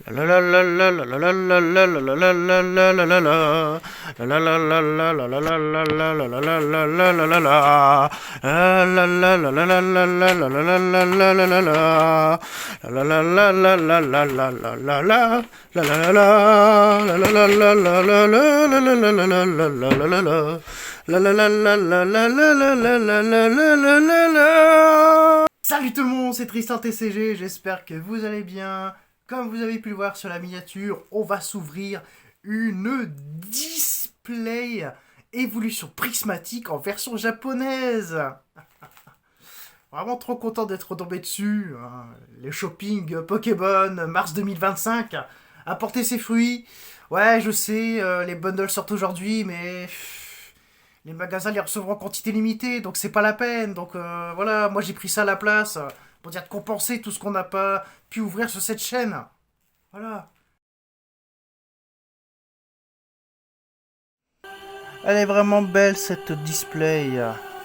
Salut tout le monde, c'est Tristan TCG, j'espère que vous allez bien. Comme vous avez pu le voir sur la miniature, on va s'ouvrir une display évolution prismatique en version japonaise. Vraiment trop content d'être tombé dessus. Les shopping Pokémon mars 2025 a porté ses fruits. Ouais, je sais, les bundles sortent aujourd'hui, mais les magasins les recevront en quantité limitée, donc c'est pas la peine. Donc voilà, moi j'ai pris ça à la place pour dire de compenser tout ce qu'on n'a pas pu ouvrir sur cette chaîne. Voilà. Elle est vraiment belle cette display.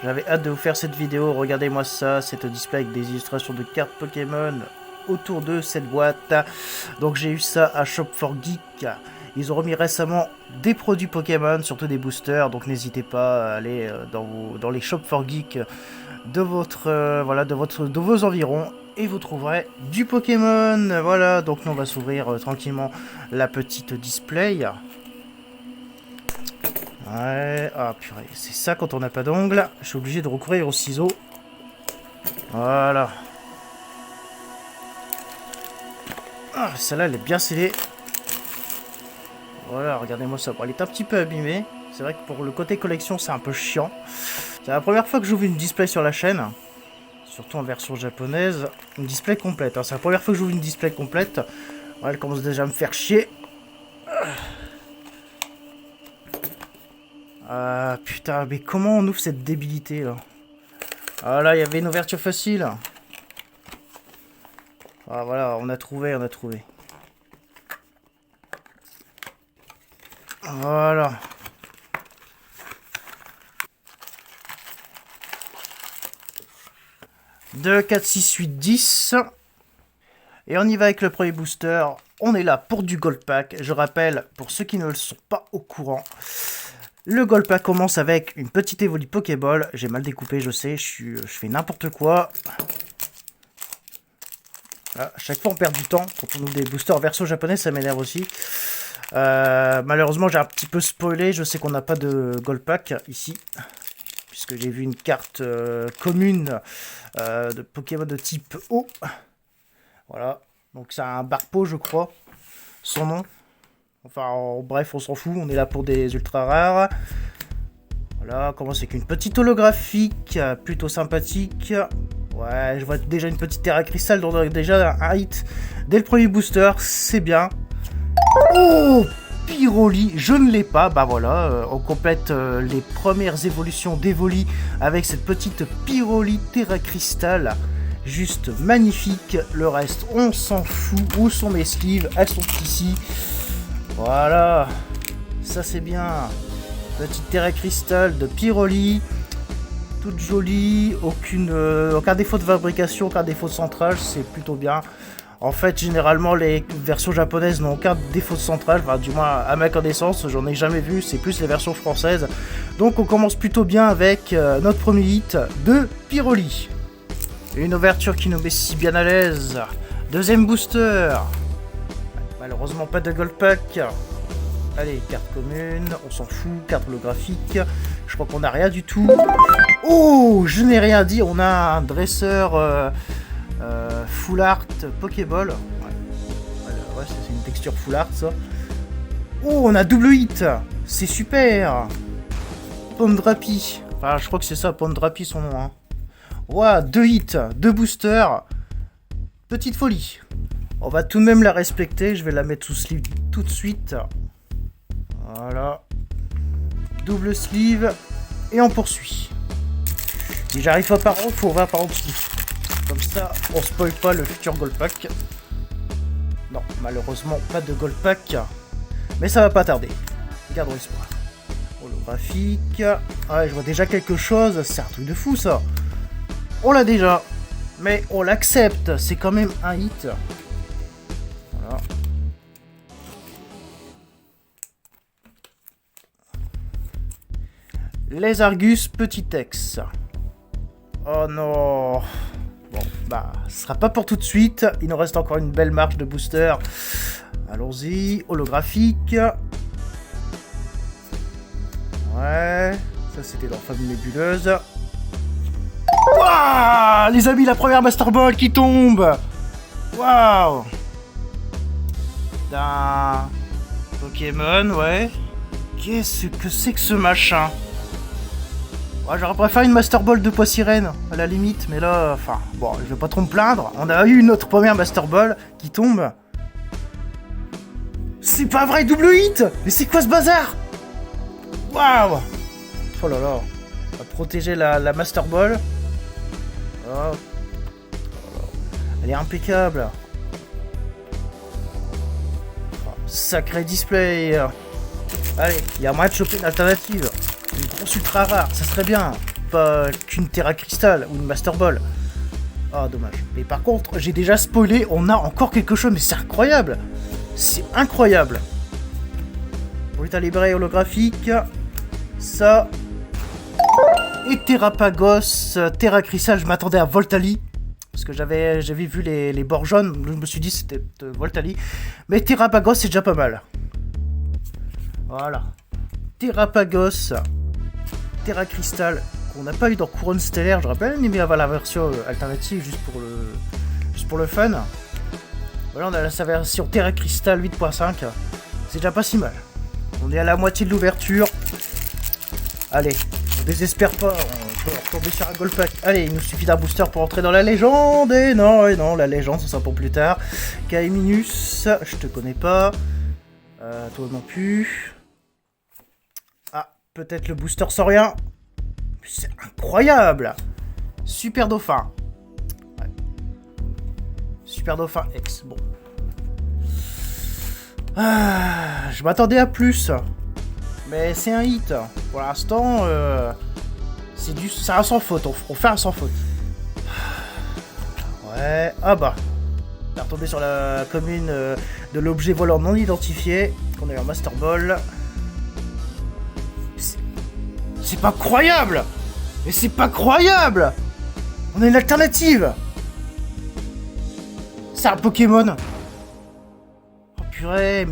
J'avais hâte de vous faire cette vidéo. Regardez-moi ça, cette display avec des illustrations de cartes Pokémon autour de cette boîte. Donc j'ai eu ça à Shop4Geek. Ils ont remis récemment des produits Pokémon, surtout des boosters. Donc n'hésitez pas à aller dans les Shop4Geek de vos environs et vous trouverez du Pokémon. Voilà, donc nous on va s'ouvrir tranquillement la petite display. Ouais, ah purée, c'est ça quand on n'a pas d'ongles. Je suis obligé de recourir aux ciseaux. Voilà. Ah, celle-là elle est bien scellée. Voilà, regardez-moi ça. Bon, elle est un petit peu abîmée. C'est vrai que pour le côté collection c'est un peu chiant. C'est la première fois que j'ouvre une display sur la chaîne. Surtout en version japonaise. Une display complète. Hein. C'est la première fois que j'ouvre une display complète. Ouais, elle commence déjà à me faire chier. Ah putain, mais comment on ouvre cette débilité là? Ah là, il y avait une ouverture facile. Ah voilà, on a trouvé. Voilà. Deux, 4, 6, 8, 10. Et on y va avec le premier booster. On est là pour du Gold Pack. Je rappelle, pour ceux qui ne le sont pas au courant, le Gold Pack commence avec une petite Evoli Pokéball. J'ai mal découpé, je sais, je fais n'importe quoi. Voilà, à chaque fois on perd du temps. Quand on ouvre des boosters version japonaise, ça m'énerve aussi. Malheureusement, j'ai un petit peu spoilé. Je sais qu'on n'a pas de Gold Pack ici. Puisque j'ai vu une carte commune de Pokémon de type eau. Voilà. Donc c'est un Barpo, je crois. Son nom. Enfin, bref, on s'en fout. On est là pour des ultra rares. Voilà, comment c'est qu'une petite holographique. Plutôt sympathique. Ouais, je vois déjà une petite Terra Cristal. Donc déjà un hit dès le premier booster. C'est bien. Oh, Pyroli, je ne l'ai pas. Bah voilà, on complète les premières évolutions d'Evoli avec cette petite Pyroli Terra Cristal. Juste magnifique. Le reste, on s'en fout. Où sont mes sleeves? Elles sont ici. Voilà. Ça c'est bien. Petite Terra Cristal de Pyroli. Toute jolie. Aucun défaut de fabrication, aucun défaut de centrage. C'est plutôt bien. En fait, généralement, les versions japonaises n'ont aucun défaut de centrage. Enfin, du moins, à ma connaissance, j'en ai jamais vu. C'est plus les versions françaises. Donc, on commence plutôt bien avec notre premier hit de Pyroli. Une ouverture qui nous met si bien à l'aise. Deuxième booster. Malheureusement, pas de Gold Pack. Allez, carte commune. On s'en fout. Carte holographique. Je crois qu'on n'a rien du tout. Oh, je n'ai rien dit. On a un dresseur... full art Pokéball. Ouais, c'est une texture full art ça. Oh, on a double hit. C'est super. Pondrapi. Enfin, je crois que c'est ça, Pondrapi son nom. Hein. Ouais, 2 hits, 2 boosters. Petite folie. On va tout de même la respecter. Je vais la mettre sous sleeve tout de suite. Voilà. Double sleeve. Et on poursuit. Si j'arrive pas par en, faut ouvrir par en dessous. Comme ça, on spoil pas le futur Gold Pack. Non, malheureusement, pas de Gold Pack. Mais ça va pas tarder. Gardons espoir. Holographique. Ouais, je vois déjà quelque chose. C'est un truc de fou, ça. On l'a déjà. Mais on l'accepte. C'est quand même un hit. Voilà. Les Argus, petit X. Oh non. Bon, bah, ce sera pas pour tout de suite. Il nous reste encore une belle marche de booster. Allons-y. Holographique. Ouais. Ça, c'était dans Femme Nébuleuse. Waouh, les amis, la première Master Ball qui tombe. Waouh. D'un Pokémon, ouais. Qu'est-ce que c'est que ce machin? Ouais, j'aurais préféré une Master Ball de Poissirène, à la limite, mais là, enfin, bon, je vais pas trop me plaindre. On a eu notre première Master Ball qui tombe. C'est pas vrai, double hit. Mais c'est quoi ce bazar? Waouh. Oh là là. On va protéger la Master Ball. Oh. Elle est impeccable. Oh, sacré display. Allez, il y a moyen de choper une alternative. Une grosse ultra rare, ça serait bien. Pas qu'une Terra Crystal ou une Master Ball. Ah, dommage. Mais par contre, j'ai déjà spoilé, on a encore quelque chose, mais c'est incroyable. C'est incroyable. Brutalibré holographique. Ça. Et Terrapagos, Terra Crystal, je m'attendais à Voltali. Parce que j'avais vu les bords jaunes, je me suis dit c'était Voltali. Mais Terrapagos, c'est déjà pas mal. Voilà. Terrapagos, Terra Crystal, qu'on n'a pas eu dans Couronne Stellaire. J'aurais bien aimé avoir la version alternative juste pour le fun. Voilà, on a sa version Terra Crystal 8.5. C'est déjà pas si mal. On est à la moitié de l'ouverture. Allez, on désespère pas, on peut retomber sur un gold pack. Allez, il nous suffit d'un booster pour entrer dans la légende. Et non, la légende, ça sera pour plus tard. Kaiminus, je te connais pas. Toi non plus. Ah, peut-être le booster sans rien. C'est incroyable. Super Dauphin. Ouais. Super Dauphin X, bon. Ah, je m'attendais à plus. Mais c'est un hit. Pour l'instant, c'est un sans faute. On fait un sans faute. Ouais. Ah bah. On est retombé sur la commune de l'objet volant non identifié. Qu'on a eu en Master Ball. C'est pas croyable. Mais c'est pas croyable. On a une alternative. C'est un Pokémon. Oh purée.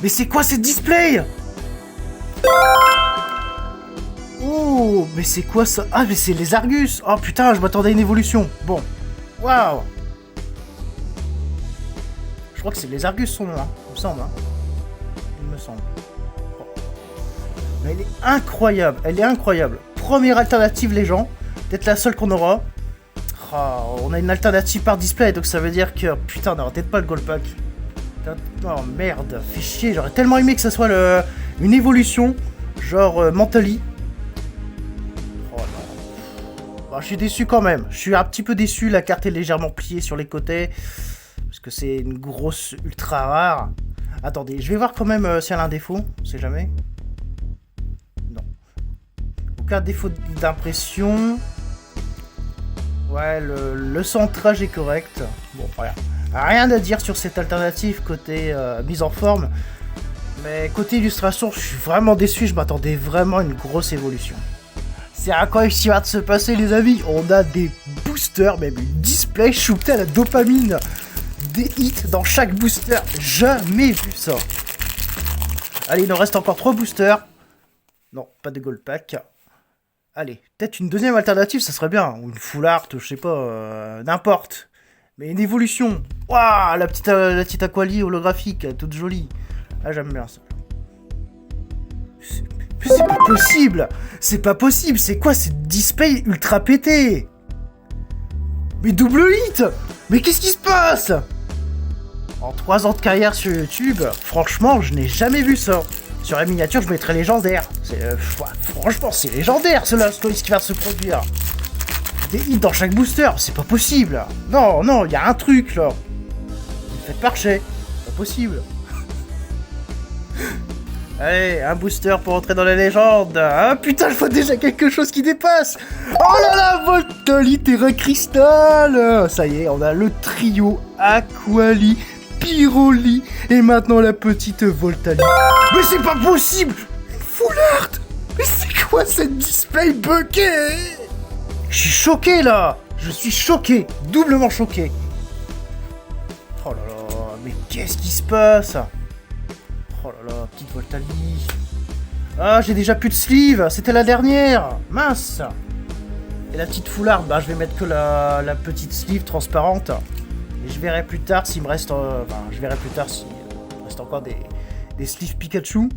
Mais c'est quoi ces displays? Oh, mais c'est quoi ça? Ah, mais c'est les Argus. Oh putain, je m'attendais à une évolution. Bon. Waouh. Je crois que c'est les Argus son nom, hein. Il me semble, hein. Il me semble. Oh. Mais elle est incroyable. Elle est incroyable. Première alternative, les gens. Peut-être la seule qu'on aura. Oh, on a une alternative par display, donc ça veut dire que... Putain, on n'aura peut-être pas le Gold Pack. Oh merde, fait chier. J'aurais tellement aimé que ça soit une évolution. Genre Mentally. Oh non. Bon, je suis déçu quand même. Je suis un petit peu déçu. La carte est légèrement pliée sur les côtés. Parce que c'est une grosse ultra rare. Attendez, je vais voir quand même si elle a un défaut. On sait jamais. Non. Aucun défaut d'impression. Ouais, le centrage est correct. Bon, voilà. Rien à dire sur cette alternative côté mise en forme. Mais côté illustration, je suis vraiment déçu. Je m'attendais vraiment à une grosse évolution. C'est incroyable ce qui va se passer, les amis. On a des boosters, même une display shootée à la dopamine. Des hits dans chaque booster. Jamais vu ça. Allez, il nous reste encore 3 boosters. Non, pas de gold pack. Allez, peut-être une deuxième alternative, ça serait bien. Ou une full art, je sais pas, n'importe. Mais une évolution. Waouh, la petite Aquali holographique, toute jolie. Ah, j'aime bien ça. C'est pas possible. C'est pas possible. C'est quoi cette display ultra pété? Mais double hit. Mais qu'est-ce qui se passe? En 3 ans de carrière sur YouTube, franchement, je n'ai jamais vu ça. Sur la miniature, je mettrais légendaire. Franchement, c'est légendaire, ce qui va se produire. Des hits dans chaque booster, c'est pas possible. Non, il y a un truc, là. Faites marcher. C'est pas possible. Allez, un booster pour entrer dans la légende. Ah putain, je vois déjà quelque chose qui dépasse. Oh là là, Voltali, Terra Crystal. Ça y est, on a le trio Aquali, Pyroli et maintenant la petite Voltali. Mais c'est pas possible. Full art. Mais c'est quoi cette display buggée? Je suis choqué là. Je suis choqué. Doublement choqué. Oh là là. Mais qu'est-ce qui se passe? Oh là là. Petite Voltali. Ah, j'ai déjà plus de sleeve. C'était la dernière. Mince. Et la petite foulard. Bah, je vais mettre que la petite sleeve transparente. Et je verrai plus tard s'il me reste... je verrai plus tard s'il me reste encore des sleeves Pikachu.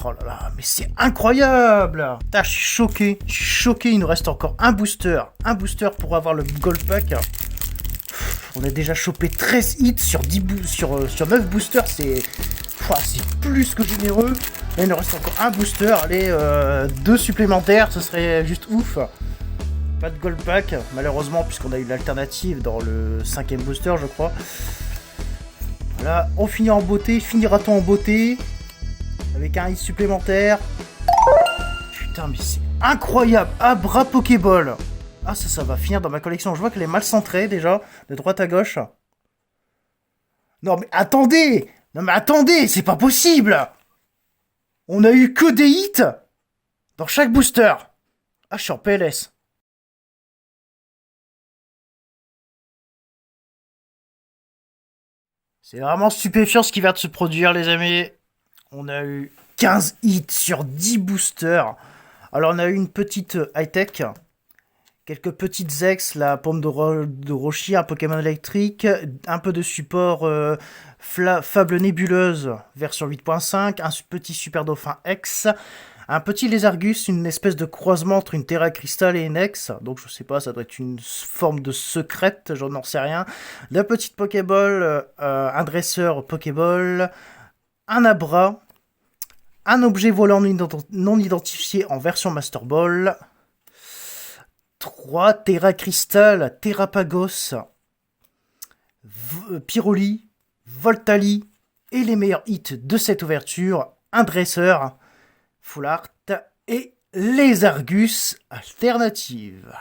Oh là là, mais c'est incroyable! Putain, je suis choqué. Je suis choqué, il nous reste encore un booster. Un booster pour avoir le Gold Pack. On a déjà chopé 13 hits sur 9 boosters. C'est plus que généreux. Là, il nous reste encore un booster. Allez, 2 supplémentaires, ce serait juste ouf. Pas de Gold Pack, malheureusement, puisqu'on a eu l'alternative dans le 5ème booster, je crois. Voilà, on finit en beauté. Finira-t-on en beauté? Avec un hit supplémentaire. Putain, mais c'est incroyable. Abra Pokéball. Ah, ça va finir dans ma collection. Je vois qu'elle est mal centrée, déjà. De droite à gauche. Non, mais attendez. Non, mais attendez. C'est pas possible. On a eu que des hits dans chaque booster. Ah, je suis en PLS. C'est vraiment stupéfiant ce qui vient de se produire, les amis. On a eu 15 hits sur 10 boosters. Alors, on a eu une petite high-tech. Quelques petites ex, la pomme de Rochi, un Pokémon électrique. Un peu de support Fable Nébuleuse, version 8.5. Un petit Super Dauphin X. Un petit Lézargus, une espèce de croisement entre une Terra Crystal et une Ex. Donc, je sais pas, ça doit être une forme de secrète, j'en sais rien. La petite Pokéball, un dresseur Pokéball. Un Abra, un objet volant non identifié en version Master Ball, 3 Terra Crystal, Terrapagos, Pyroli, Voltali, et les meilleurs hits de cette ouverture, un dresseur, Full Art, et les Argus alternatives.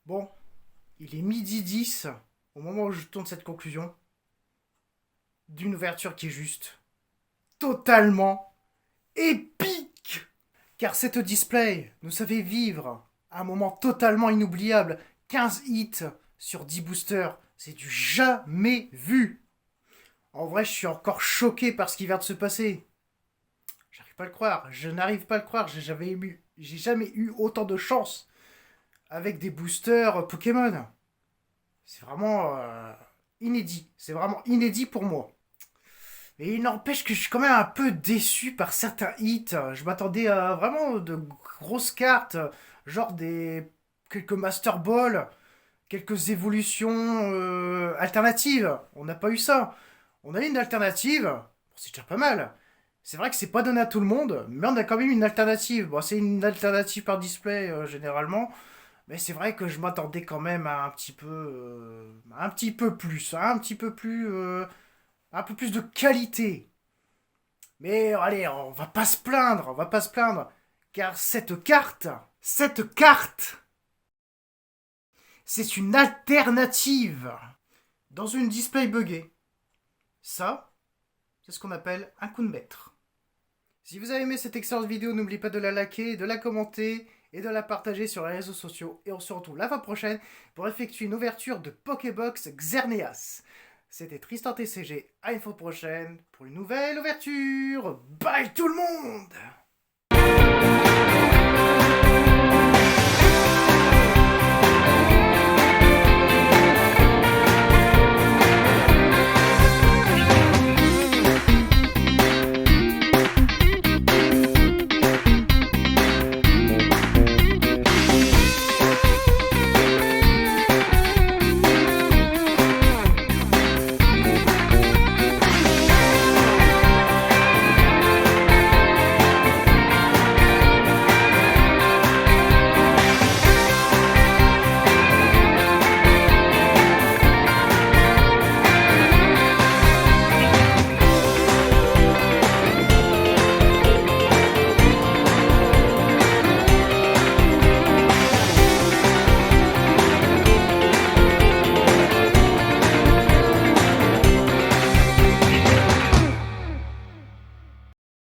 Bon, il est midi 10 au moment où je tourne cette conclusion d'une ouverture qui est juste totalement épique. Car cette display nous savait vivre un moment totalement inoubliable. 15 hits sur 10 boosters, c'est du jamais vu. En vrai, je suis encore choqué par ce qui vient de se passer. J'arrive pas à le croire, je n'arrive pas à le croire, j'ai jamais eu autant de chance avec des boosters Pokémon. C'est vraiment inédit. C'est vraiment inédit pour moi. Mais il n'empêche que je suis quand même un peu déçu par certains hits. Je m'attendais à vraiment de grosses cartes, genre quelques Master Ball, quelques évolutions alternatives. On n'a pas eu ça. On a eu une alternative. Bon, c'est déjà pas mal. C'est vrai que c'est pas donné à tout le monde, mais on a quand même une alternative. Bon, c'est une alternative par display généralement. Mais c'est vrai que je m'attendais quand même à un petit peu plus, hein, un peu plus de qualité. Mais allez, on va pas se plaindre, car cette carte, c'est une alternative dans une display buggée. Ça, c'est ce qu'on appelle un coup de maître. Si vous avez aimé cette excellente vidéo, n'oubliez pas de la liker, de la commenter et de la partager sur les réseaux sociaux. Et on se retrouve la fois prochaine pour effectuer une ouverture de Pokébox Xerneas. C'était Tristan TCG, à une fois prochaine pour une nouvelle ouverture. Bye tout le monde!